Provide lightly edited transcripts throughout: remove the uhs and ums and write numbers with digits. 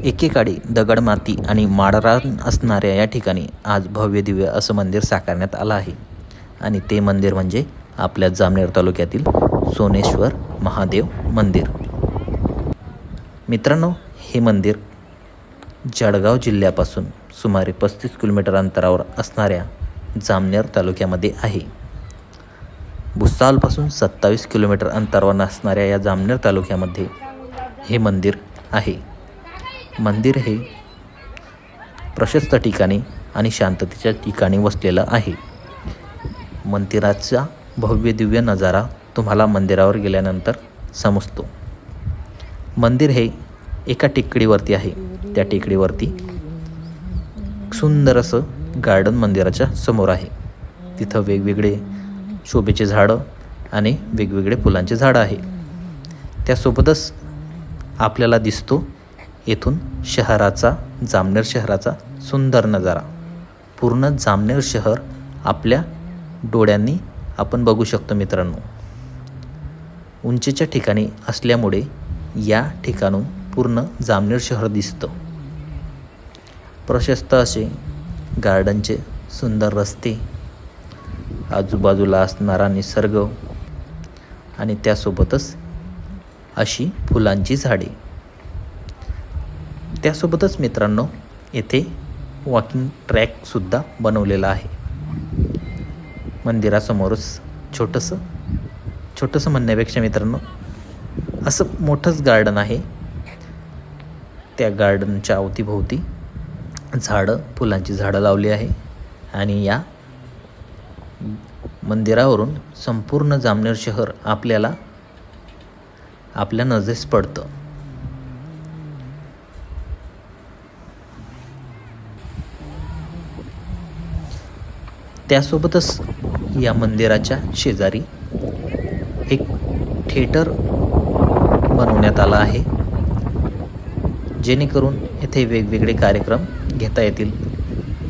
एकेकाळी दगडमाती आणि माळरान असणाऱ्या या ठिकाणी आज भव्य दिव्य असं मंदिर साकारण्यात आलं आहे. आणि ते मंदिर म्हणजे आपल्या जामनेर तालुक्यातील सोनेश्वर महादेव मंदिर. मित्रांनो, हे मंदिर जळगाव जिल्ह्यापासून सुमारे 35 किलोमीटर अंतरावर असणाऱ्या जामनेर तालुक्यामध्ये आहे. भुसावळपासून 27 किलोमीटर अंतरावर असणाऱ्या या जामनेर तालुक्यामध्ये हे मंदिर आहे. मंदिर हे प्रशस्त ठिकाणी आणि शांततेच्या ठिकाणी वसलेलं आहे. मंदिराचा भव्य दिव्य नजारा तुम्हाला मंदिरावर गेल्यानंतर समजतो. मंदिर हे एका टेकडीवरती आहे. त्या टेकडीवरती सुंदर असं गार्डन मंदिराच्या समोर आहे. तिथं वेगवेगळे शोभेचे झाडं आणि वेगवेगळे फुलांचे झाडं आहे. त्यासोबतच आपल्याला दिसतो येथून शहराचा, जामनेर शहराचा सुंदर नजारा. पूर्ण जामनेर शहर आपल्या डोळ्यांनी आपण बघू शकतो. मित्रांनो, उंचीच्या ठिकाणी असल्यामुळे या ठिकाणून पूर्ण जामनेर शहर दिसतं. प्रशस्त असे गार्डनचे सुंदर रस्ते, आजूबाजूला असणारा निसर्ग आणि त्यासोबतच अशी फुलांची झाडे. त्यासोबतच मित्रांनो, येथे वॉकिंग ट्रॅकसुद्धा बनवलेला आहे. मंदिरासमोरच छोटंसं म्हणण्यापेक्षा मित्रांनो, असं मोठंच गार्डन आहे. त्या गार्डनच्या अवतीभोवती झाडं, फुलांची झाडं लावली आहे. आणि या मंदिरावरून संपूर्ण जामनेर शहर आपल्या नजरेस पडतं. त्यासोबतच या मंदिराच्या शेजारी एक थिएटर बनवण्यात आला आहे, जेणेकरून येथे वेगवेगळे कार्यक्रम घेता येतील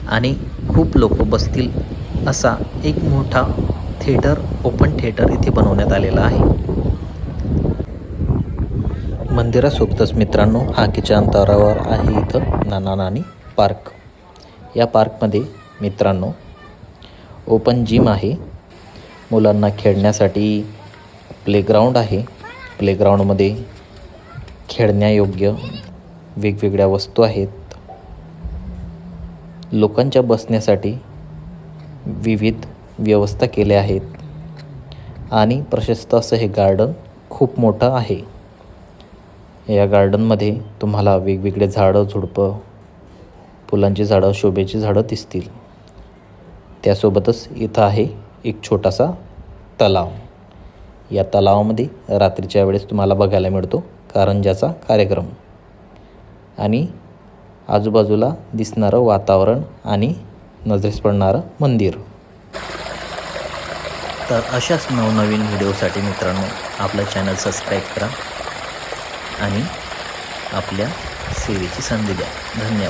आणि खूप लोक बसतील असा एक मोठा थिएटर, ओपन थिएटर इथे बनवण्यात आलेला आहे. मंदिरासोबतच मित्रांनो, हाकेच्या अंतरावर आहे इथं नाना नानी पार्क. या पार्कमध्ये मित्रांनो ओपन जिम आहे. मुलांना खेळण्यासाठी प्लेग्राऊंड आहे. प्लेग्राऊंडमध्ये खेळण्यायोग्य वेगवेगळ्या वस्तू आहेत. लोकांच्या बसण्यासाठी विविध व्यवस्था केल्या आहेत. आणि प्रशस्त असं हे गार्डन खूप मोठं आहे. या गार्डनमध्ये तुम्हाला वेगवेगळे झाडं, झुडपं, फुलांची झाडं, शोभेची झाडं दिसतील. त्यासोबतच इथं आहे एक छोटासा तलाव. या तलावामध्ये रात्रीच्या वेळेस तुम्हाला बघायला मिळतो कारंजाचा कार्यक्रम आणि आजूबाजूला दिसणारं वातावरण आणि नजरेस पडणारं मंदिर. तर अशाच नवनवीन व्हिडिओसाठी मित्रांनो आपलं चॅनल सबस्क्राईब करा आणि आपल्या सेवेची संधी द्या. धन्यवाद.